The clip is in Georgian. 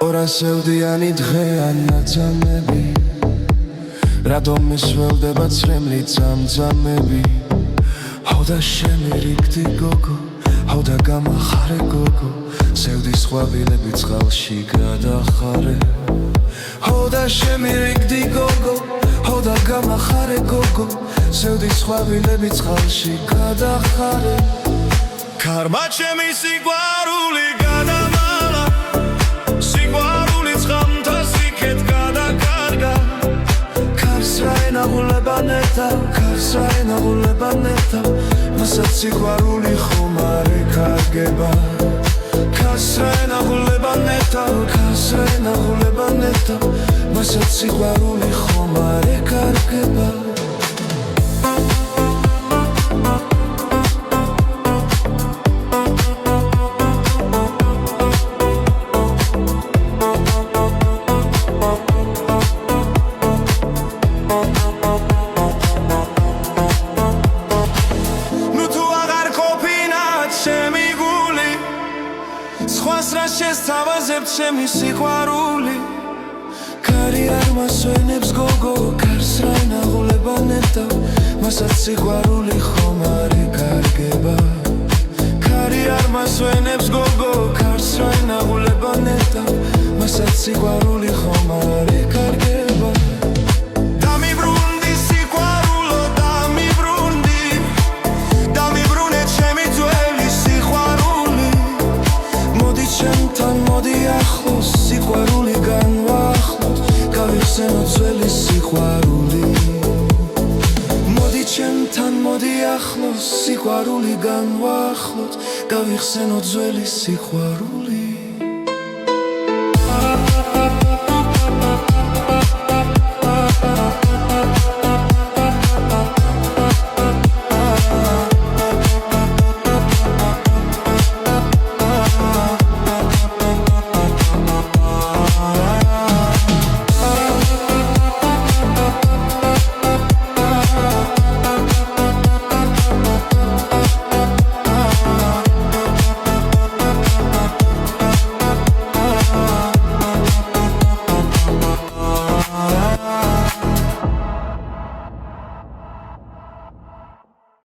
ორასევდიანი დღეა ნაძამები რატომ მისველდება ცრემლი ძამძამები ჰოდა შემირიგდი გოგო ჰოდა გამახარე გოგო სევდი სხვავილები წყალში გადახარე ჰოდა შემირიგდი გოგო ჰოდა გამახარე გოგო სევდი სხვავილები წყალში გადახარე ქარმა ჩემი სიყვარული გადამალა სიყვარული წყამთა სიკეთ გადაკარგა ქარს რა ენაღულება ნეტა ქარს რა ენაღულება ნეტა მასაც სიყვარული ხომ არ ეკარგება ქარს რა ენაღულება ნეტა ქარს რა ენაღულება ნეტა მასაც სიყვარული ხომ არ ეკარგება სხვას რა შესთავაზებთ ჩემი სიყვარული ქარი არ მასვენებს გოგო ქარს რა ენაღულება ნეტა მასაც სიყვარული ხომ არ ეკარგება ქარი არ მასვენებს გოგო ქარს რა ენაღულება ნეტა მასაც სიყვარული ხომ არ ეკარგება სიყვარული განვახლოთ გავიხსენო ძველი სიყვარული მოდი ჩემთან მოდი ახლოს სიყვარული განვახლოთ გავიხსენო ძველი სიყვარული